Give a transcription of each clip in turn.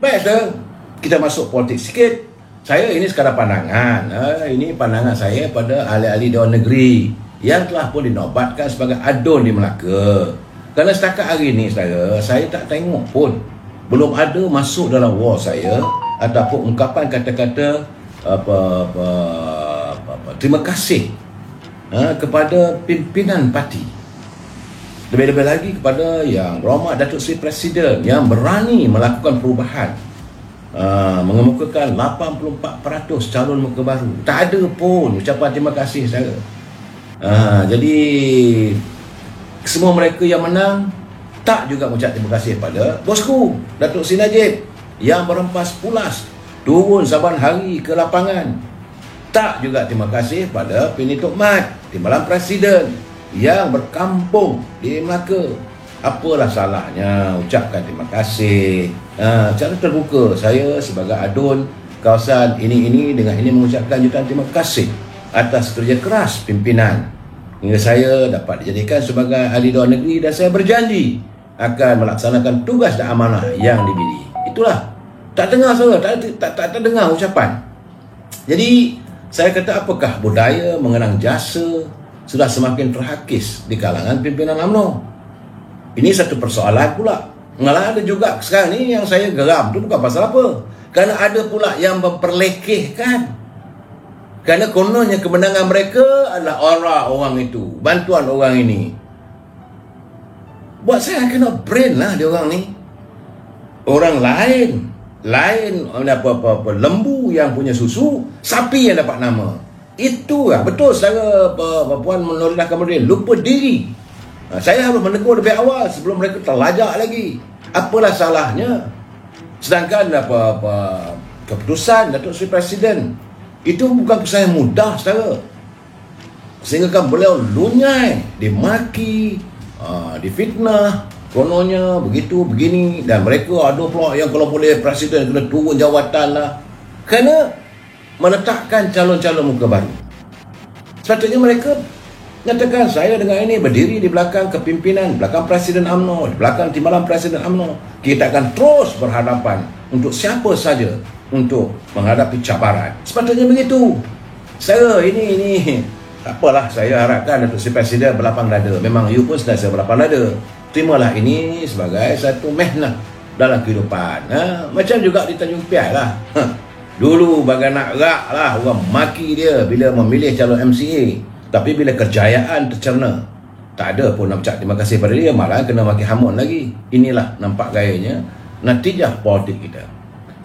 Baik, saudara, kita masuk politik sikit. Saya ini sekadar pandangan. Ini pandangan saya pada ahli-ahli Dewan Negeri yang telah pun dinobatkan sebagai adun di Melaka. Kerana setakat hari ini, saudara, saya tak tengok pun belum ada masuk dalam wall saya ataupun ungkapan kata-kata terima kasih kepada pimpinan parti. Lebih-lebih lagi kepada Yang Berhormat Datuk Seri Presiden yang berani melakukan perubahan, mengemukakan 84% calon muka baru. Tak ada pun ucapan terima kasih saya. Jadi semua mereka yang menang tak juga mengucap terima kasih pada bosku Datuk Seri Najib yang berempas pulas turun saban hari ke lapangan. Tak juga terima kasih pada Pini Tok Mat, Timbalan Presiden yang berkampung di Melaka. Apalah salahnya ucapkan terima kasih secara terbuka. Saya sebagai adun kawasan ini dengan ini mengucapkan jutaan terima kasih atas kerja keras pimpinan hingga saya dapat dijadikan sebagai ahli Dewan Negeri, dan saya berjanji akan melaksanakan tugas dan amanah yang diberi. Itulah. Tak dengar saudara, tak dengar ucapan. Jadi saya kata, apakah budaya mengenang jasa sudah semakin terhakis di kalangan pimpinan UMNO? Ini satu persoalan pula. Malah ada juga sekarang ni yang saya geram tu bukan pasal apa, kerana ada pula yang memperlekehkan. Kerana kononnya kemenangan mereka adalah aura orang itu, bantuan orang ini. Buat saya kena brain lah dia orang ni. Orang lain apa lembu yang punya susu, sapi yang dapat nama. Itu lah betul saudara Puan Nordin Kamarudin lupa diri. Saya harus menegur lebih awal sebelum mereka terlajak lagi. Apalah salahnya? Sedangkan keputusan Datuk Seri Presiden itu bukan keputusan yang mudah saudara. Sehingga kan beliau lunyai, dimaki, difitnah, kononnya begitu begini, dan mereka ada pula yang kalau boleh Presiden kena turun jawatan lah kerana meletakkan calon-calon muka baru. Sepatutnya mereka nyatakan saya dengan ini berdiri di belakang kepimpinan, belakang Presiden UMNO, di belakang Timbalan Presiden UMNO. Kita akan terus berhadapan untuk siapa saja untuk menghadapi cabaran. Sepatutnya begitu. Saya ini tak apalah, saya harapkan Datuk Seri Presiden berlapang dada. Memang you pun sedang berlapang dada. Terimalah ini sebagai satu mehnah dalam kehidupan. Macam juga di Tanjung Piai lah. Dulu bagai nak rak lah orang maki dia bila memilih calon MCA. Tapi bila kejayaan tercerna, tak ada pun nak ucap terima kasih pada dia, malah kena maki hamun lagi. Inilah nampak gayanya natijah politik kita.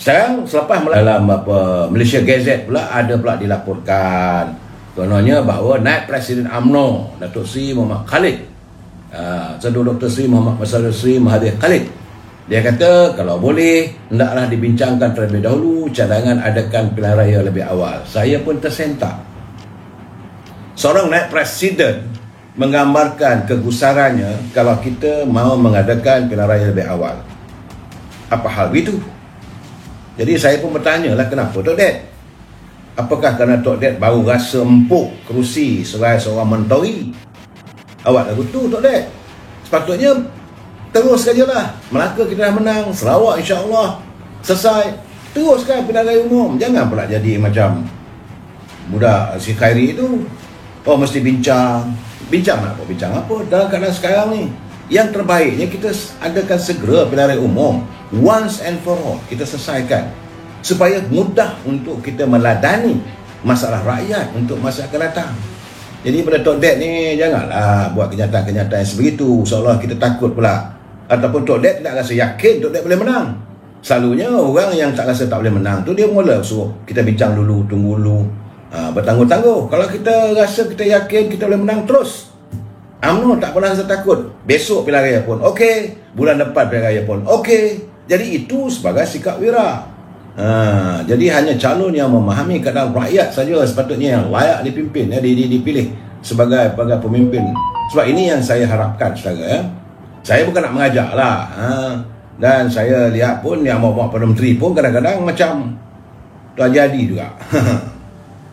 Sekarang selepas dalam Malaysia Gazette pula ada pula dilaporkan kononnya bahawa naib Presiden UMNO Datuk Seri Muhammad Khalid, Dr. Seri Muhammad Masarul Seri Mahathir Khalid, dia kata kalau boleh hendaklah dibincangkan terlebih dahulu cadangan adakan pilihan raya lebih awal. Saya pun tersentak. Seorang naib presiden menggambarkan kegusarannya kalau kita mahu mengadakan pilihan raya lebih awal. Apa hal itu? Jadi saya pun bertanya lah, kenapa Tok Ded? Apakah kerana Tok Ded baru rasa empuk kerusi sebagai seorang menteri? Awak dah kutu Tok Ded. Sepatutnya terus sajalah. Melaka kita dah menang, Sarawak insya-Allah selesai. Teruskan pilihan raya umum. Jangan pula jadi macam budak si Khairi itu. Oh mesti bincang. Bincang nak apa? Bincang apa? Dalam keadaan sekarang ni, yang terbaiknya kita adakan segera pilihan raya umum. Once and for all kita selesaikan, supaya mudah untuk kita meladani masalah rakyat untuk masa akan datang. Jadi pada Tok Ded ni janganlah buat kenyataan-kenyataan yang sebegitu seolah kita takut pula, ataupun Tok Ded tidak rasa yakin Tok Ded boleh menang. Selalunya orang yang tak rasa tak boleh menang tu dia mula suruh kita bincang dulu, tunggu dulu, bertangguh-tangguh. Kalau kita rasa kita yakin kita boleh menang terus, UMNO tak pernah rasa takut. Besok pilihan raya pun okey, bulan depan pilihan raya pun okey. Jadi itu sebagai sikap wira. Jadi hanya calon yang memahami keadaan rakyat saja sepatutnya yang layak dipimpin, dipilih sebagai pemimpin. Sebab ini yang saya harapkan saudara. Saya bukan nak mengajak lah, dan saya lihat pun yang bawa Perdana Menteri pun kadang-kadang macam tak jadi juga.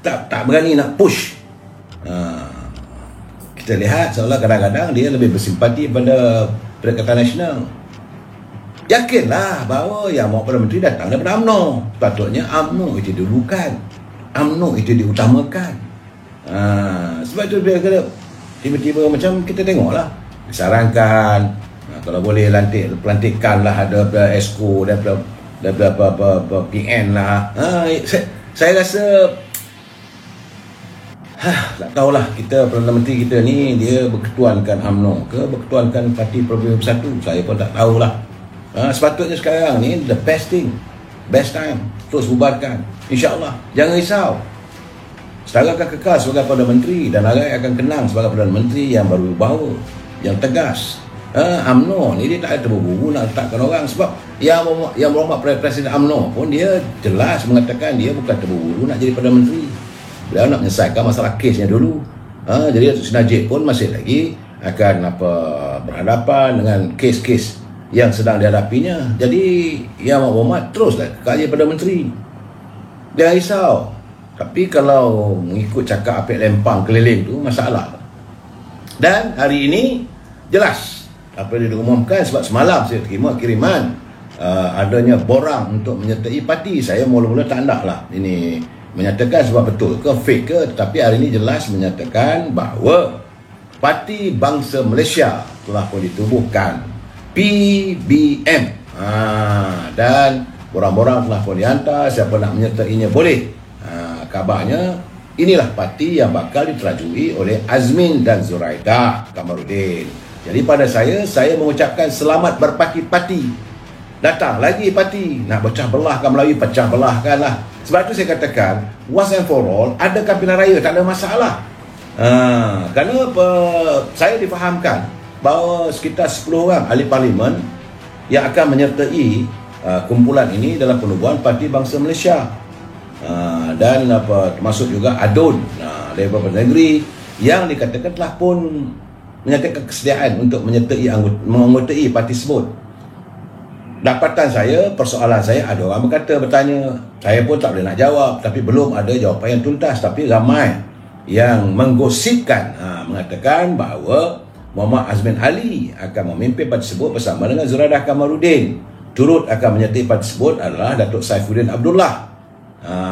tak berani nak push. Kita lihat seolah kadang-kadang dia lebih bersimpati pada Perikatan Nasional. yakinlah bahawa Yang Berhormat Perdana Menteri datang daripada UMNO. Patutnya UMNO itu didulukan, UMNO itu diutamakan. Sebab itu dia kata tiba-tiba macam kita tengoklah disarankan, kalau boleh pelantikanlah ada ESCO dan PN lah. Saya rasa tak tahulah kita Perdana Menteri kita ni dia berketuankan UMNO ke berketuankan Parti Peribumi Bersatu, saya pun tak tahulah. Sepatutnya sekarang ni the best time terus bubarkan, insyaAllah. Jangan risau, Setara akan kekal sebagai Perdana Menteri dan rakyat akan kenang sebagai Perdana Menteri yang berwibawa, yang tegas. UMNO ni dia tak ada terburu-buru nak letakkan orang, sebab yang Berhormat Presiden UMNO pun dia jelas mengatakan dia bukan terburu-buru nak jadi Perdana Menteri. Beliau nak menyelesaikan masalah kesnya dulu. Jadi Datuk Seri Najib pun masih lagi akan berhadapan dengan kes-kes yang sedang dihadapinya. Jadi Yang Berhormat teruslah kekal jadi Perdana Menteri. Jangan risau. Tapi kalau mengikut cakap apik lempang keliling tu masalah. Dan hari ini jelas apa yang diumumkan, sebab semalam saya terima kiriman adanya borang untuk menyertai parti. Saya mula-mula tak naklah ini menyatakan sebab betul ke fake ke, tetapi hari ini jelas menyatakan bahawa Parti Bangsa Malaysia telah pun ditubuhkan, PBM, dan borang-borang telah pun dihantar, siapa nak menyertainya boleh. Kabarnya inilah parti yang bakal diterajui oleh Azmin dan Zuraida Kamarudin. Jadi pada saya mengucapkan selamat berparti-parti. Datang lagi parti, nak pecah belahkan Melayu, pecah belahkanlah. Sebab tu saya katakan once and for all, adakan pilihan raya tak ada masalah. Kerana saya difahamkan bahawa sekitar 10 orang ahli parlimen yang akan menyertai kumpulan ini dalam penubuhan Parti Bangsa Malaysia. Dan termasuk juga ADUN dari beberapa negeri yang dikatakan telah pun menyatakan kesediaan untuk menganggotai parti tersebut. Dapatan saya, persoalan saya, ada orang bertanya, saya pun tak boleh nak jawab, tapi belum ada jawapan yang tuntas. Tapi ramai yang menggosipkan, mengatakan bahawa Muhammad Azmin Ali akan memimpin parti tersebut bersama dengan Zuraida Kamarudin. Turut akan menyertai parti tersebut adalah Datuk Saifuddin Abdullah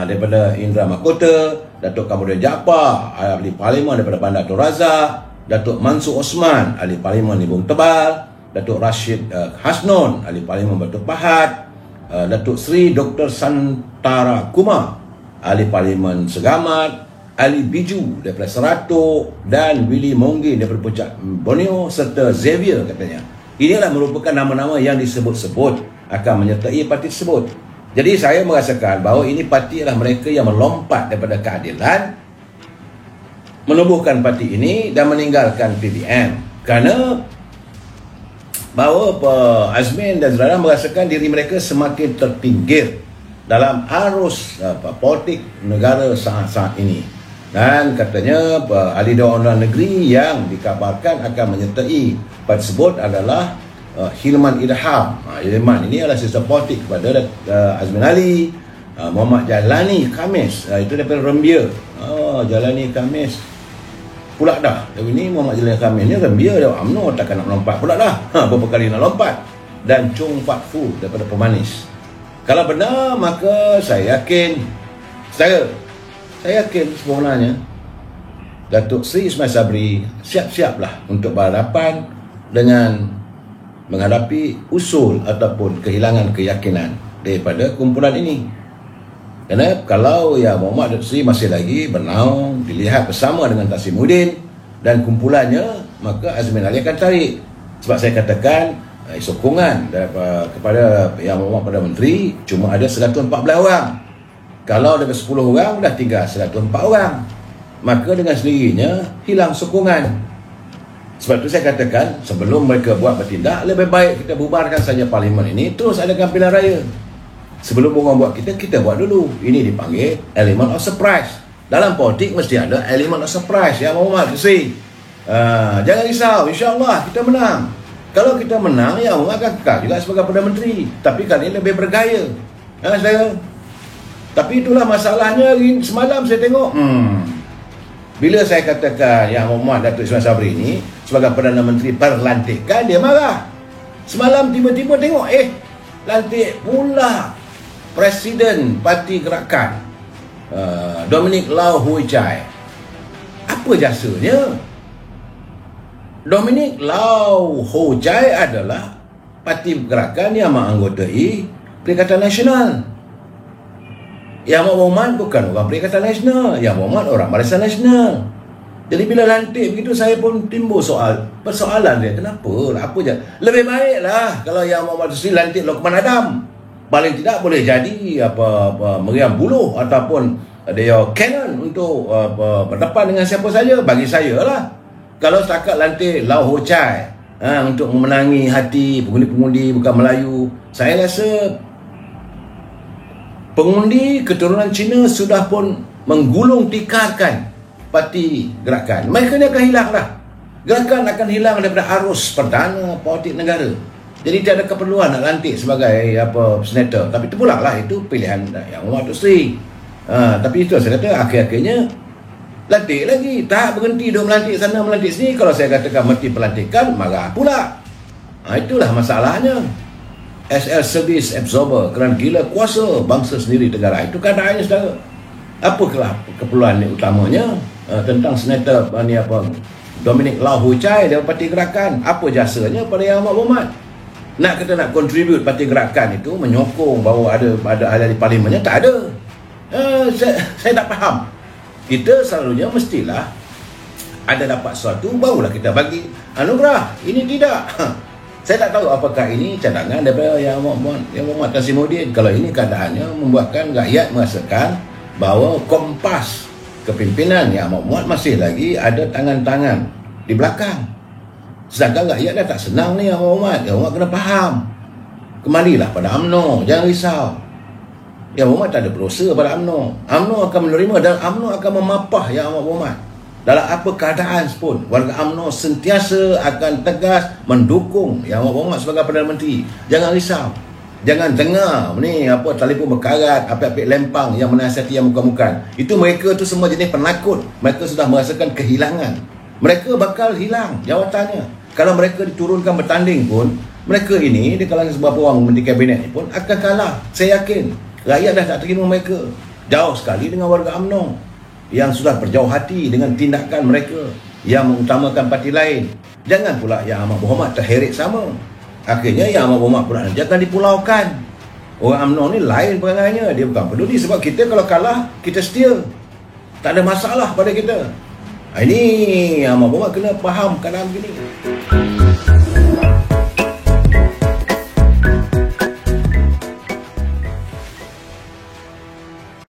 daripada Indra Mahkota, Datuk Kamarudin Jaafar, ahli parlimen daripada Bandar Tun Razak, Datuk Mansur Osman, ahli parlimen Libung Tebal, Datuk Rashid Hasnon, ahli parlimen Batu Pahat, Datuk Seri Dr. Santara Kumar, ahli parlimen Segamat, Ali Biju daripada Seratuk, dan Willy Mongin daripada Puncak Borneo, serta Xavier katanya. Inilah merupakan nama-nama yang disebut-sebut akan menyertai parti tersebut. Jadi saya merasakan bahawa ini parti adalah mereka yang melompat daripada keadilan, menubuhkan parti ini dan meninggalkan PBM. Kerana bahawa Azmin dan Zuraida merasakan diri mereka semakin terpinggir dalam arus politik negara saat ini. Dan katanya ahli Dewan Negeri yang dikabarkan akan menyertai parti tersebut adalah Hilman Idham. Hilman ini adalah sistem politik kepada Azmin Ali. Muhammad Jalani Khamis, itu daripada Rembia. Jalani Khamis pula dah. Ini Muhammad Jalani Khamis ni Rembia dia UMNO, takkan nak melompat pula dah. Berapa kali nak lompat. Dan Chung Fat Fu daripada Pemanis. Kalau benar, maka saya yakin sebenarnya Datuk Seri Ismail Sabri siap-siaplah untuk berhadapan dengan menghadapi usul ataupun kehilangan keyakinan daripada kumpulan ini. Kerana kalau Yang Berhormat Datuk Seri masih lagi bernaung, dilihat bersama dengan Tasimuddin dan kumpulannya, maka Azmin Ali akan tarik. Sebab saya katakan sokongan kepada Yang Berhormat Perdana Menteri cuma ada 114 orang. Kalau ada 10 orang, dah tinggal 104 orang. Maka dengan sendirinya hilang sokongan. Sebab itu saya katakan, sebelum mereka buat bertindak, lebih baik kita bubarkan saja parlimen ini, terus adakan pilihan raya. Sebelum orang buat kita buat dulu. Ini dipanggil element of surprise. Dalam politik mesti ada element of surprise. Yang Berhormat Seri, jangan risau, insyaAllah kita menang. Kalau kita menang, Yang Berhormat akan kekal juga sebagai Perdana Menteri. Tapi kali ini lebih bergaya. Saudara. Tapi itulah masalahnya. Semalam saya tengok, bila saya katakan Yang Berhormat Datuk Ismail Sabri ini sebagai Perdana Menteri perlantikan, dia marah. Semalam tiba-tiba tengok, lantik pula Presiden Parti Gerakan, Dominic Lau Hui Chai. Apa jasanya? Dominic Lau Hui Chai adalah Parti Gerakan yang menganggotai Perikatan Nasional. Yang Muhammad bukan orang Perikatan Nasional, Yang Muhammad orang Barisan Nasional. Jadi bila lantik begitu, saya pun timbul persoalan dia, kenapa? Apa je? Lebih baiklah kalau Yang Muhammad Sri lantik Lokman Adam. Paling tidak boleh jadi meriam buluh ataupun dia canon untuk berdepan dengan siapa saja. Bagi saya lah, kalau setakat lantik Lau Hui Chai untuk memenangi hati pengundi-pengundi bukan Melayu, saya rasa pengundi keturunan Cina sudah pun menggulung tikarkan Parti Gerakan. Mereka ni akan hilang lah. Gerakan akan hilang daripada arus perdana politik negara. Jadi tiada keperluan nak lantik sebagai senator. Tapi terpulanglah itu pilihan Yang Muhammad Sri. Tapi itu saya kata akhir-akhirnya lantik lagi. Tak berhenti duk melantik sana melantik sini. Kalau saya katakan mesti pelantikan, marah pula. Itulah masalahnya. SL Service Absorber kerana gila kuasa bangsa sendiri negara. Itu keadaannya saudara. Apakah keperluan utamanya tentang senator Dominic Lau Hui Chai dari Parti Gerakan? Apa jasanya pada Yang Muhammad? Nak contribute Parti Gerakan itu menyokong bahawa ada ahli parlimennya? Tak ada. Saya tak faham. Kita selalunya mestilah ada dapat sesuatu barulah kita bagi anugerah. Ini tidak. Saya tak tahu apakah ini cadangan daripada Yang Muhammad Tasimuddin. Kalau ini keadaannya membuatkan rakyat merasakan bahawa kompas kepimpinan Yang Muhammad masih lagi ada tangan-tangan di belakang. Sedangkan rakyat dah tak senang ni Yang Muhammad kena faham. Kembalilah pada UMNO, jangan risau. Yang Muhammad tak ada berusaha pada UMNO. UMNO akan menerima dan UMNO akan memapah Yang Muhammad. Dalam apa keadaan pun, warga UMNO sentiasa akan tegas mendukung Yang Muhammad sebagai Perdana Menteri. Jangan risau. Jangan dengar ni telefon berkarat, apik-apik lempang yang menasihati yang bukan-bukan. Itu mereka tu semua jenis penakut. Mereka sudah merasakan kehilangan. Mereka bakal hilang jawatannya. Kalau mereka diturunkan bertanding pun, mereka ini di kalangan beberapa orang menteri kabinet ni pun akan kalah. Saya yakin rakyat dah tak terima mereka. Jauh sekali dengan warga UMNO yang sudah berjauh hati dengan tindakan mereka yang mengutamakan parti lain. Jangan pula Yang Muhammad terheret sama. Akhirnya Yang Muhammad pula jangan dipulaukan. Orang UMNO ni lain perangainya. Dia bukan peduli sebab kita kalau kalah, kita setia. Tak ada masalah pada kita. Ini Yang Muhammad kena faham keadaan begini.